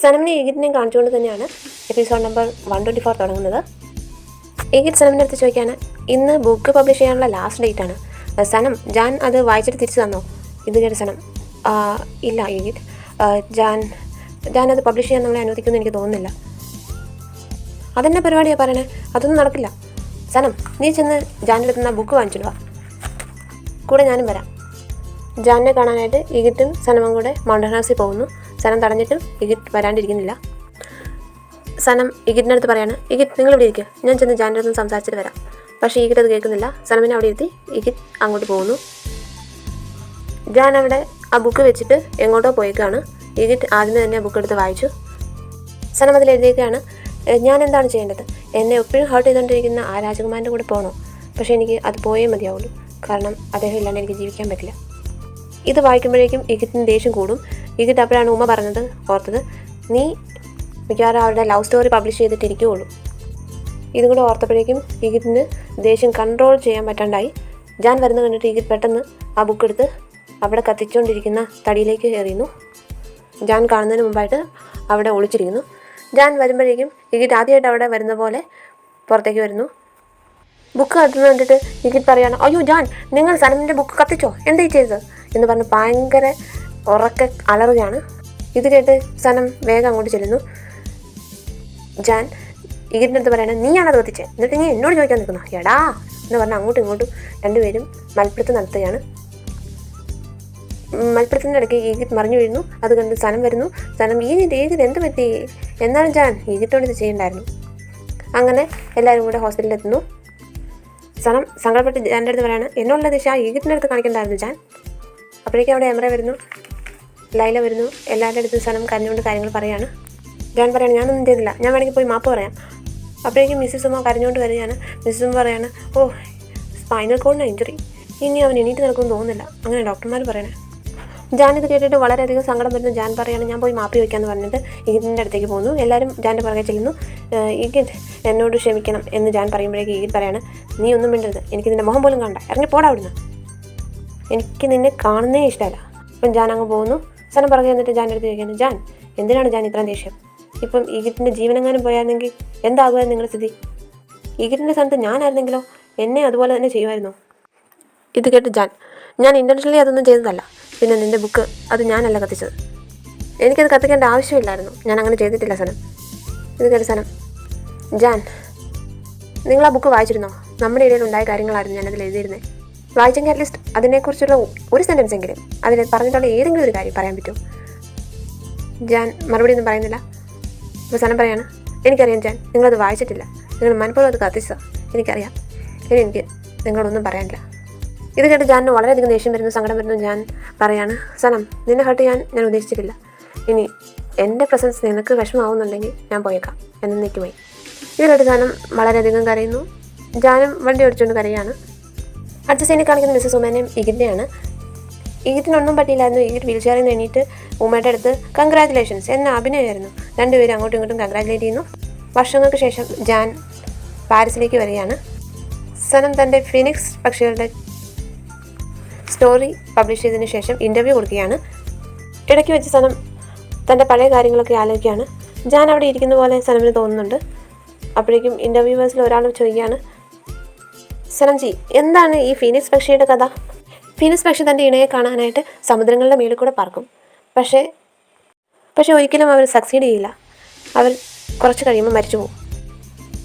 സനമിനെ ഈഗിറ്റിനെയും കാണിച്ചുകൊണ്ട് തന്നെയാണ് episode number 124 തുടങ്ങുന്നത്. ഈഗിറ്റ് സനമിൻ്റെ അടുത്ത് ചോദിക്കുകയാണ്, ഇന്ന് ബുക്ക് പബ്ലിഷ് ചെയ്യാനുള്ള ലാസ്റ്റ് ഡേറ്റാണ്. സനം, ജാൻ അത് വായിച്ചിട്ട് തിരിച്ചു തന്നോ? ഇത് കേട്ട് സനം, ഇല്ല ഈഗിറ്റ്, ജാൻ അത് പബ്ലിഷ് ചെയ്യാൻ നമ്മളെ അനുവദിക്കുമെന്ന് എനിക്ക് തോന്നുന്നില്ല. അതെന്നെ പരിപാടിയാണ് പറയണേ, അതൊന്നും നടക്കില്ല. സനം, നീ ചെന്ന് ജാൻ്റെ അടുത്ത് നിന്ന് ബുക്ക് വാങ്ങിച്ചിടുക, കൂടെ ഞാനും വരാം. ജാനിനെ കാണാനായിട്ട് ഈഗിറ്റും സനമും കൂടെ മൗണ്ടൻ ഹൗസിൽ പോകുന്നു. സനം തടഞ്ഞിട്ടും ഈഗിറ്റ് വരാണ്ടിരിക്കുന്നില്ല. സനം ഈഗിറ്റിൻ്റെ അടുത്ത് പറയാണ്, ഈഗിറ്റ് നിങ്ങൾ ഇവിടെ ഇരിക്കുക, ഞാൻ ചെന്ന് ജാൻ്റെ അടുത്ത് സംസാരിച്ചിട്ട് വരാം. പക്ഷേ ഈഗിറ്റ് അത് കേൾക്കുന്നില്ല. സനമിനെ അവിടെ ഇരുത്തി ഈഗിറ്റ് അങ്ങോട്ട് പോകുന്നു. ജാൻ അവിടെ ആ ബുക്ക് വെച്ചിട്ട് എങ്ങോട്ടോ പോയേക്കാണ്. ഈഗിറ്റ് ആദ്യം തന്നെ ആ ബുക്ക് എടുത്ത് വായിച്ചു. സനം അതിൽ എഴുതിയേക്കാണ്, ഞാൻ എന്താണ് ചെയ്യേണ്ടത്? എന്നെ എപ്പോഴും ഹേർട്ട് ചെയ്തുകൊണ്ടിരിക്കുന്ന ആ രാജകുമാരൻ്റെ കൂടെ പോകണോ? പക്ഷേ എനിക്ക് അത് പോയേ മതിയാവുള്ളൂ, കാരണം അദ്ദേഹം ഇല്ലാണ്ട് എനിക്ക് ജീവിക്കാൻ പറ്റില്ല. ഇത് വായിക്കുമ്പോഴേക്കും ഈഗിറ്റിന് ദേഷ്യം കൂടും. ഈഗിറ്റ് അപ്പോഴാണ് ഉമ്മ പറഞ്ഞത് ഓർത്തത്, നീ മിക്കവാറും അവരുടെ ലവ് സ്റ്റോറി പബ്ലിഷ് ചെയ്തിട്ടിരിക്കുകയുള്ളൂ. ഇതും കൂടെ ഓർത്തപ്പോഴേക്കും ഈഗിറ്റിന് ദേഷ്യം കൺട്രോൾ ചെയ്യാൻ പറ്റാണ്ടായി. ജാൻ വരുന്ന കണ്ടിട്ട് ഈഗിറ്റ് പെട്ടെന്ന് ആ ബുക്ക് എടുത്ത് അവിടെ കത്തിച്ചുകൊണ്ടിരിക്കുന്ന തടിയിലേക്ക് എറിയുന്നു. ജാൻ കാണുന്നതിന് മുമ്പായിട്ട് അവിടെ ഒളിച്ചിരിക്കുന്നു. ജാൻ വരുമ്പോഴേക്കും ഈഗിറ്റ് ആദ്യമായിട്ട് അവിടെ വരുന്ന പോലെ പുറത്തേക്ക് വരുന്നു. ബുക്ക് കത്തുന്നത് കണ്ടിട്ട് ഈഗിറ്റ് പറയുകയാണ്, അയ്യോ ജാൻ, നിങ്ങൾ സനമിൻ്റെ ബുക്ക് കത്തിച്ചോ? എന്തായി ചെയ്തത് എന്ന് പറഞ്ഞ് ഭയങ്കര ഉറക്കെ അലറുകയാണ്. ഇത് കേട്ട് സനം വേഗം അങ്ങോട്ട് ചെല്ലുന്നു. ജാൻ ഈഗിറ്റിൻ്റെ അടുത്ത് പറയണേ, നീയാണത് കത്തിച്ചത്, എന്നിട്ട് നീ എന്നോട് ചോദിക്കാൻ നിൽക്കുന്നു എടാ എന്ന് പറഞ്ഞാൽ അങ്ങോട്ടും ഇങ്ങോട്ടും രണ്ടുപേരും മൽപ്പിടുത്തം നടത്തുകയാണ്. മൽപ്പിടുത്തത്തിൻ്റെ ഇടയ്ക്ക് ഈഗിറ്റ് മറിഞ്ഞു വീഴുന്നു. അത് കണ്ട് സനം വരുന്നു. സനം, ഈഗിറ്റ് എന്ത് പറ്റി? എന്നാലും ജാൻ ഈഗിറ്റോട് ഇത് ചെയ്യണ്ടായിരുന്നു. അങ്ങനെ എല്ലാവരും കൂടെ ഹോസ്പിറ്റലിൽ എത്തുന്നു. സനം സങ്കടപ്പെട്ട് ജാൻ്റെ അടുത്ത് പറയാണ്, എന്നുള്ള ദിശ ഈഗിറ്റിൻ്റെ അടുത്ത് കാണിക്കണ്ടായിരുന്നു ജാൻ. അപ്പോഴേക്കും അവിടെ എമറ വരുന്നു, ലൈല വരുന്നു. എല്ലാവരുടെ അടുത്തും സനം കരഞ്ഞുകൊണ്ട് കാര്യങ്ങൾ പറയാണ്. ജാൻ പറയാണ്, ഞാനൊന്നും ചെയ്തില്ല, ഞാൻ വേണമെങ്കിൽ പോയി മാപ്പ് പറയാം. അപ്പോഴേക്കും മിസ്സിസ് ഉമ്മ കരഞ്ഞുകൊണ്ട് വരികയാണ്. മിസ്സിസ് ഉമ്മ പറയാണ്, ഓ സ്പൈനൽ കോഡിന് ഇഞ്ചുറി, ഇനി അവൻ എണീറ്റ് നടക്കുമെന്ന് തോന്നുന്നില്ല, അങ്ങനെ ഡോക്ടർമാർ പറയണേ. ജാൻ ഇത് കേട്ടിട്ട് വളരെയധികം സങ്കടം വരുന്നു. ജാൻ പറയാണ്, ഞാൻ പോയി മാപ്പി വയ്ക്കാമെന്ന് പറഞ്ഞിട്ട് ഈഗിറ്റിൻ്റെ അടുത്തേക്ക് പോകുന്നു. എല്ലാവരും ജാൻ്റെ പുറകെ ചെല്ലുന്നു. ഈഗിറ്റ് എന്നോട് ക്ഷമിക്കണം എന്ന് ജാൻ പറയുമ്പോഴേക്ക് ഈഗിറ്റ് പറയാണ്, നീ ഒന്നും മിണ്ടരുത്, എനിക്ക് നിൻ്റെ മുഖം പോലും കാണണ്ട, ഇറങ്ങി പോടാ അവിടുന്ന്, എനിക്ക് നിന്നെ കാണുന്നേ ഇഷ്ടമല്ല. അപ്പം ജാൻ അങ്ങ് പോകുന്നു. സനം പുറകെ എന്നിട്ട് ജാൻ്റെ അടുത്ത് ചോദിക്കുന്നു, ജാൻ എന്തിനാണ് ജാൻ ഇത്രയും ദേഷ്യം? ഇപ്പം ഈഗിറ്റിൻ്റെ ജീവനെങ്ങാനും പോയായിരുന്നെങ്കിൽ എന്താകുമായിരുന്നു നിങ്ങളുടെ സ്ഥിതി? ഈഗിറ്റിൻ്റെ സ്ഥാനത്ത് ഞാനായിരുന്നെങ്കിലോ എന്നെ അതുപോലെ തന്നെ ചെയ്യുമായിരുന്നു. ഇത് കേട്ട് ജാൻ, ഞാൻ ഇൻറ്റൻഷനലി അതൊന്നും ചെയ്തതല്ല, പിന്നെ നിൻ്റെ ബുക്ക് അത് ഞാനല്ല കത്തിച്ചത്, എനിക്കത് കത്തിക്കേണ്ട ആവശ്യമില്ലായിരുന്നു, ഞാൻ അങ്ങനെ ചെയ്തിട്ടില്ല സനം. ഇത് കേട്ട് സനം, ജാൻ നിങ്ങൾ ആ ബുക്ക് വായിച്ചിരുന്നോ? നമ്മുടെ ഇടയിൽ ഉണ്ടായ കാര്യങ്ങളായിരുന്നു ഞാനതിൽ എഴുതിയിരുന്നത്. വായിച്ചെങ്കിൽ അറ്റ്ലീസ്റ്റ് അതിനെക്കുറിച്ചുള്ള ഒരു സെൻറ്റൻസ് എങ്കിലും അതിൽ പറഞ്ഞിട്ടുള്ള ഏതെങ്കിലും ഒരു കാര്യം പറയാൻ പറ്റുമോ? ജാൻ മറുപടി ഒന്നും പറയുന്നില്ല. അപ്പോൾ സനം പറയാണ്, എനിക്കറിയാം ജാൻ, നിങ്ങളത് വായിച്ചിട്ടില്ല, നിങ്ങൾ മനഃപൂർവ്വം അത് കത്തിച്ചതാണ്, എനിക്കറിയാം, ഇനി എനിക്ക് നിങ്ങളൊന്നും പറയാനില്ല. ഇത് കേട്ട് ജാനിന് വളരെയധികം ദേഷ്യം വരുന്നു, സങ്കടം വരുന്നു. ജാൻ പറയാണ്, സനം നിന്നെ ഹർട്ട് ചെയ്യാൻ ഞാൻ ഉദ്ദേശിച്ചിട്ടില്ല, ഇനി എൻ്റെ പ്രസൻസ് നിനക്ക് വിഷമമാവുന്നുണ്ടെങ്കിൽ ഞാൻ പോയേക്കാം എന്നേക്ക് പോയി. ഇത് കേട്ട് ജാനും വളരെയധികം കരയുന്നു. ജാനും വണ്ടി ഓടിച്ചുകൊണ്ട് കരയാണ്. അടുത്ത സീനിൽ കാണിക്കുന്ന മിസ്സസ് ഉമ്മേനെയും ഈഗിറ്റിനെയാണ്. ഈഗിറ്റിനൊന്നും പറ്റിയില്ലായിരുന്നു. ഈഗിറ്റ് വീൽ ചെയറിൽ നിന്ന് എണീറ്റ് ഉമ്മയുടെ അടുത്ത് കൺഗ്രാജുലേഷൻസ് എന്ന അഭിനയമായിരുന്നു. രണ്ടുപേരും അങ്ങോട്ടും ഇങ്ങോട്ടും കൺഗ്രാജുലേറ്റ് ചെയ്യുന്നു. വർഷങ്ങൾക്ക് ശേഷം ജാൻ പാരീസിലേക്ക് വരികയാണ്. സനം തൻ്റെ ഫീനിക്സ് പക്ഷികളുടെ സ്റ്റോറി പബ്ലിഷ് ചെയ്തതിന് ശേഷം ഇൻ്റർവ്യൂ കൊടുക്കുകയാണ്. ഇടയ്ക്ക് വെച്ച് സനം തൻ്റെ പഴയ കാര്യങ്ങളൊക്കെ ആലോചിക്കുകയാണ്. ജാൻ അവിടെ ഇരിക്കുന്ന പോലെ സനമിന് തോന്നുന്നുണ്ട്. അപ്പോഴേക്കും ഇൻ്റർവ്യൂവേഴ്സിൽ ഒരാൾ ചോദിക്കുകയാണ്, സനംജി എന്താണ് ഈ ഫീനിക്സ് പക്ഷിയുടെ കഥ? ഫീനിക്സ് പക്ഷി തൻ്റെ ഇണയെ കാണാനായിട്ട് സമുദ്രങ്ങളുടെ മേളിൽ കൂടെ പറക്കും. പക്ഷേ ഒരിക്കലും അവർ സക്സീഡ് ചെയ്യില്ല, അവർ കുറച്ച് കഴിയുമ്പോൾ മരിച്ചു പോകും.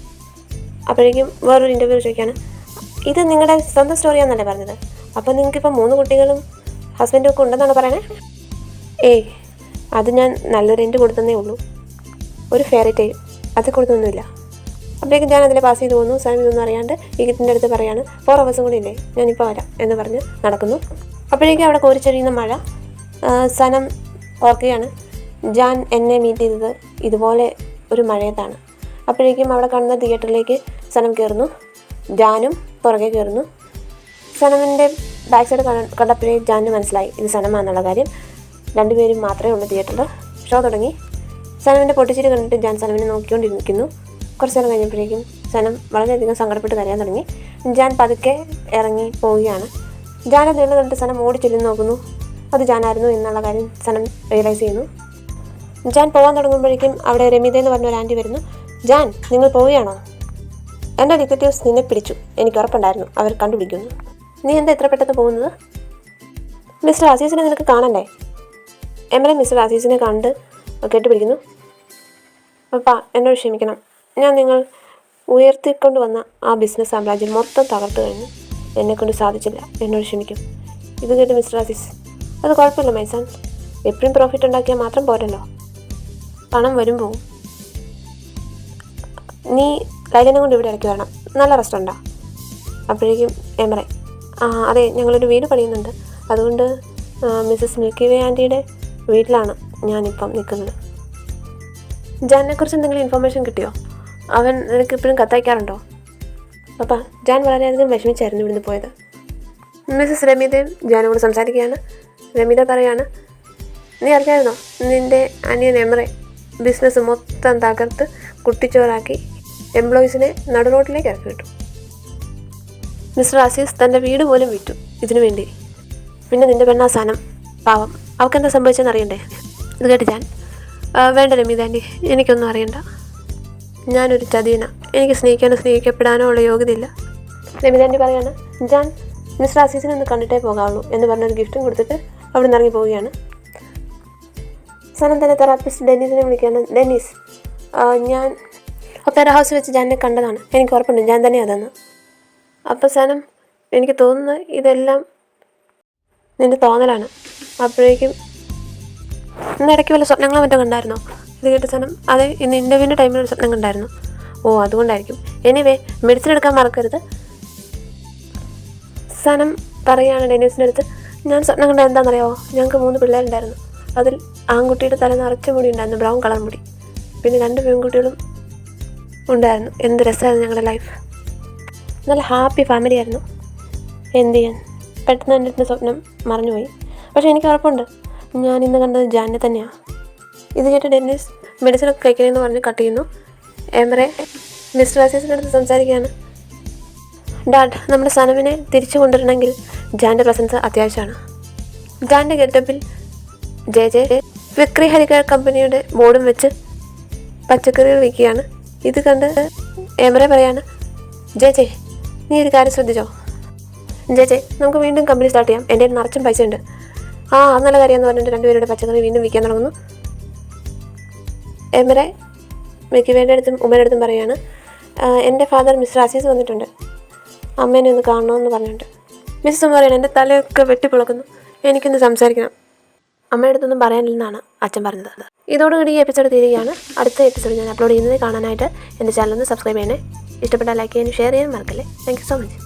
അപ്പോഴേക്കും വേറൊരു ഇൻ്റർവ്യൂ ചോദിക്കുകയാണ്, ഇത് നിങ്ങളുടെ സ്വന്തം സ്റ്റോറിയാണെന്നല്ലേ പറഞ്ഞത്, അപ്പോൾ നിങ്ങൾക്കിപ്പോൾ 3 കുട്ടികളും ഹസ്ബൻഡും ഒക്കെ ഉണ്ടെന്നാണ് പറയണേ? ഏയ് അത് ഞാൻ നല്ലൊരു എൻഡ് കൊടുത്തതേ ഉള്ളൂ, ഒരു ഫെയറി ടെയിൽ അത് കൊടുത്തൊന്നുമില്ല. അപ്പോഴേക്കും ഞാൻ അതിൽ പാസ് ചെയ്ത് പോകുന്നു. സനം ഇതൊന്നും അറിയാണ്ട് ഈഗിറ്റിൻ്റെ അടുത്ത് പറയാണ്, 4 hours കൂടി ഇല്ലേ, ഞാനിപ്പോൾ വരാം എന്ന് പറഞ്ഞ് നടക്കുന്നു. അപ്പോഴേക്കും അവിടെ കോരിച്ചൊരിയുന്ന മഴ. സനം ഓർക്കുകയാണ്, ജാൻ എന്നെ മീറ്റ് ചെയ്തത് ഇതുപോലെ ഒരു മഴയത്താണ്. അപ്പോഴേക്കും അവിടെ കാണുന്ന തിയേറ്ററിലേക്ക് സനം കയറുന്നു. ജാനും പുറകെ കയറുന്നു. സനമിൻ്റെ ബാക്ക് സൈഡ് കണ്ടപ്പോഴേ ജാനിന് മനസ്സിലായി ഇത് സനമാണെന്നുള്ള കാര്യം. രണ്ടുപേരും മാത്രമേ ഉള്ളൂ തിയേറ്ററിൽ. ഷോ തുടങ്ങി. സനമിൻ്റെ പൊട്ടിച്ചിരി കണ്ടിട്ട് ജാൻ സനമിനെ നോക്കിക്കൊണ്ടിരിക്കുന്നു. കുറച്ച് നേരം കഴിഞ്ഞപ്പോഴേക്കും സനം വളരെയധികം സങ്കടപ്പെട്ട് കരയാൻ തുടങ്ങി. ജാൻ പതുക്കെ ഇറങ്ങി പോവുകയാണ്. ജാനെ നേരിൽ കണ്ടിട്ട് സനം ഓടി ചെല്ലുന്നു നോക്കുന്നു. അത് ജാനായിരുന്നു എന്നുള്ള കാര്യം സനം റിയലൈസ് ചെയ്യുന്നു. ജാൻ പോകാൻ തുടങ്ങുമ്പോഴേക്കും അവിടെ രമിത എന്ന് പറഞ്ഞ ഒരു ആൻറ്റി വരുന്നു. ജാൻ, നിങ്ങൾ പോവുകയാണോ? എൻ്റെ ഡിറ്റക്റ്റീവ്സ് നിന്നെ പിടിച്ചു. എനിക്ക് ഉറപ്പുണ്ടായിരുന്നു അവർ കണ്ടുപിടിക്കുന്നു. നീ എന്താ ഇത്ര പെട്ടെന്ന് പോകുന്നത്? മിസ്റ്റർ അസീസിനെ നിനക്ക് കാണണ്ടേ? എമറെ മിസ്റ്റർ അസീസിനെ കണ്ട് കെട്ടിപ്പിടിക്കുന്നു. പപ്പാ, എന്നോട് ക്ഷമിക്കണം. ഞാൻ നിങ്ങൾ ഉയർത്തിക്കൊണ്ട് വന്ന ആ ബിസിനസ് സാമ്രാജ്യം മൊത്തം തകർത്തു കഴിഞ്ഞു. എന്നെക്കൊണ്ട് സാധിച്ചില്ല. എന്നോട് ക്ഷമിക്കും. ഇത് കേട്ട് മിസ്റ്റർ അസീസ്, അത് കുഴപ്പമില്ല മൈസാൻ. എപ്പോഴും പ്രോഫിറ്റ് ഉണ്ടാക്കിയാൽ മാത്രം പോരല്ലോ. പണം വരും പോവും. നീ ലൈലനെ കൊണ്ട് ഇവിടെ ഇടയ്ക്ക് വരണം. നല്ല റെസ്റ്റോറൻറ്റാണ്. അപ്പോഴേക്കും എമറെ, അതെ, ഞങ്ങളൊരു വീട് പണിയുന്നുണ്ട്. അതുകൊണ്ട് മിസ്സസ് മിൽക്കി വേ ആൻറ്റിയുടെ വീട്ടിലാണ് ഞാനിപ്പം നിൽക്കുന്നത്. ജാനിനെക്കുറിച്ച് എന്തെങ്കിലും ഇൻഫർമേഷൻ കിട്ടിയോ? അവൻ നിനക്ക് ഇപ്പോഴും കത്തയക്കാറുണ്ടോ? പപ്പാ, ജാൻ വളരെയധികം വിഷമിച്ചായിരുന്നു ഇവിടുന്ന് പോയത്. മിസ്സസ് രമിതയും ജാനോട് സംസാരിക്കുകയാണ്. രമിത പറയാണ്, നീ അറിഞ്ഞായിരുന്നോ നിൻ്റെ അനിയൻ എമറെ ബിസിനസ് മൊത്തം തകർത്ത് കുട്ടിച്ചോറാക്കി എംപ്ലോയീസിനെ നടുറോട്ടിലേക്ക് ഇറക്കി വിട്ടു. മിസ്റ്റർ അസീസ് തൻ്റെ വീട് പോലും വിറ്റു ഇതിനു വേണ്ടി. പിന്നെ നിൻ്റെ പെണ്ണാ സാനം, പാവം, അവൾക്കെന്താ സംഭവിച്ചതെന്ന് അറിയണ്ടേ? ഇത് കേട്ട് ഞാൻ, വേണ്ട രമിത ആൻറ്റി, എനിക്കൊന്നും അറിയണ്ട. ഞാനൊരു ചതിയന. എനിക്ക് സ്നേഹിക്കാനോ സ്നേഹിക്കപ്പെടാനോ ഉള്ള യോഗ്യതയില്ല. രമിത ആൻറ്റി പറയാണ്, ജാൻ മിസ്റ്റർ അസീസിനെ ഒന്ന് കണ്ടിട്ടേ പോകാവുള്ളൂ എന്ന് പറഞ്ഞൊരു ഗിഫ്റ്റും കൊടുത്തിട്ട് അവിടെ നിന്ന് ഇറങ്ങി പോവുകയാണ്. സനം തന്നെ തെറാപ്പിസ്റ്റ് ഡെന്നീസിനെ വിളിക്കുകയാണ്. ഡെന്നീസ്, ഞാൻ ഒപ്പേറ ഹൗസിൽ വെച്ച് ജാനിനെ കണ്ടതാണ്. എനിക്ക് ഉറപ്പുണ്ട് ഞാൻ തന്നെ അതെന്ന്. അപ്പോൾ സനം, എനിക്ക് തോന്നുന്നത് ഇതെല്ലാം നിൻ്റെ തോന്നലാണ്. അപ്പോഴേക്കും ഇന്ന് ഇടയ്ക്ക് വല്ല സ്വപ്നങ്ങളോ മറ്റോ കണ്ടായിരുന്നോ? ഇത് കേട്ട സനം, അതെ, ഇന്ന് ഇൻ്റർവ്യൂവിൻ്റെ ടൈമിൽ ഒരു സ്വപ്നം കണ്ടായിരുന്നു. ഓ, അതുകൊണ്ടായിരിക്കും. എനിവേ, മെഡിസിൻ എടുക്കാൻ മറക്കരുത്. സനം പറയുകയാണ് ഡെന്നീസിൻ്റെ അടുത്ത്, ഞാൻ സ്വപ്നം കണ്ട എന്താണെന്നറിയാമോ? ഞങ്ങൾക്ക് 3 പിള്ളേരുണ്ടായിരുന്നു. അതിൽ ആൺകുട്ടിയുടെ തല നിറച്ച മുടി ഉണ്ടായിരുന്നു, ബ്രൗൺ കളർ മുടി. പിന്നെ 2 പെൺകുട്ടികളും ഉണ്ടായിരുന്നു. എന്ത് രസമായിരുന്നു ഞങ്ങളുടെ ലൈഫ്. നല്ല ഹാപ്പി ഫാമിലി ആയിരുന്നു. എന്ത് ചെയ്യാൻ, പെട്ടെന്ന് എൻ്റെ സ്വപ്നം മറന്നുപോയി. പക്ഷേ എനിക്ക് ഉറപ്പുണ്ട് ഞാൻ ഇന്ന് കണ്ടത് ജാനിനെ തന്നെയാണ്. ഇത് കേട്ട് ഡെന്നീസ് മെഡിസിനൊക്കെ കഴിക്കണമെന്ന് പറഞ്ഞ് കട്ട് ചെയ്യുന്നു. എമറെ മിസ്റ്റർ അസീസിൻ്റെ അടുത്ത് സംസാരിക്കുകയാണ്. ഡാഡ്, നമ്മുടെ സനവിനെ തിരിച്ചു കൊണ്ടുവരണമെങ്കിൽ ജാൻ്റെ പ്രസൻസ് അത്യാവശ്യമാണ്. ജാൻ്റെ ഗെറ്റപ്പിൽ ജെ വിക്രി ഹരികർ കമ്പനിയുടെ ബോർഡും വെച്ച് പച്ചക്കറികൾ വിൽക്കുകയാണ്. ഇത് കണ്ട് എമറെ പറയാണ്, ജെ നീ ഒരു കാര്യം ശ്രദ്ധിച്ചോ? ജെ നമുക്ക് വീണ്ടും കമ്പനി സ്റ്റാർട്ട് ചെയ്യാം. എൻ്റെ നിറച്ചും പൈസ ഉണ്ട്. അത് നല്ല കാര്യമെന്ന് പറഞ്ഞിട്ട് 2 പേരുടെ പച്ചക്കറി വീണ്ടും വിൽക്കാൻ തുടങ്ങുന്നു. എമറെ മിക്കിവേൻ്റെ അടുത്തും ഉമ്മയുടെ അടുത്തും പറയുകയാണ്, എൻ്റെ ഫാദർ മിസ്റ്റർ അസീസ് വന്നിട്ടുണ്ട്, അമ്മേനെ ഒന്ന് കാണണമെന്ന് പറഞ്ഞിട്ടുണ്ട്. മിസ്സസ് ഉമ്മ പറയണം, എൻ്റെ തലയൊക്കെ വെട്ടിപ്പൊളക്കുന്നു, എനിക്കൊന്ന് സംസാരിക്കണം. അമ്മയുടെ അടുത്തൊന്നും പറയാനില്ലെന്നാണ് അച്ഛൻ പറഞ്ഞത്. ഇതോടുകൂടി ഈ എപ്പിസോഡ് തീരുകയാണ്. അടുത്ത എപ്പിസോഡ് ഞാൻ അപ്ലോഡ് ചെയ്യുന്നത് കാണാനായിട്ട് എൻ്റെ ചാനൽ ഒന്ന് സബ്സ്ക്രൈബ് ചെയ്യണേ. ഇഷ്ടപ്പെട്ടാൽ ലൈക്ക് ചെയ്യാനും ഷെയർ ചെയ്യാനും മറക്കല്ലേ. Thank you so much.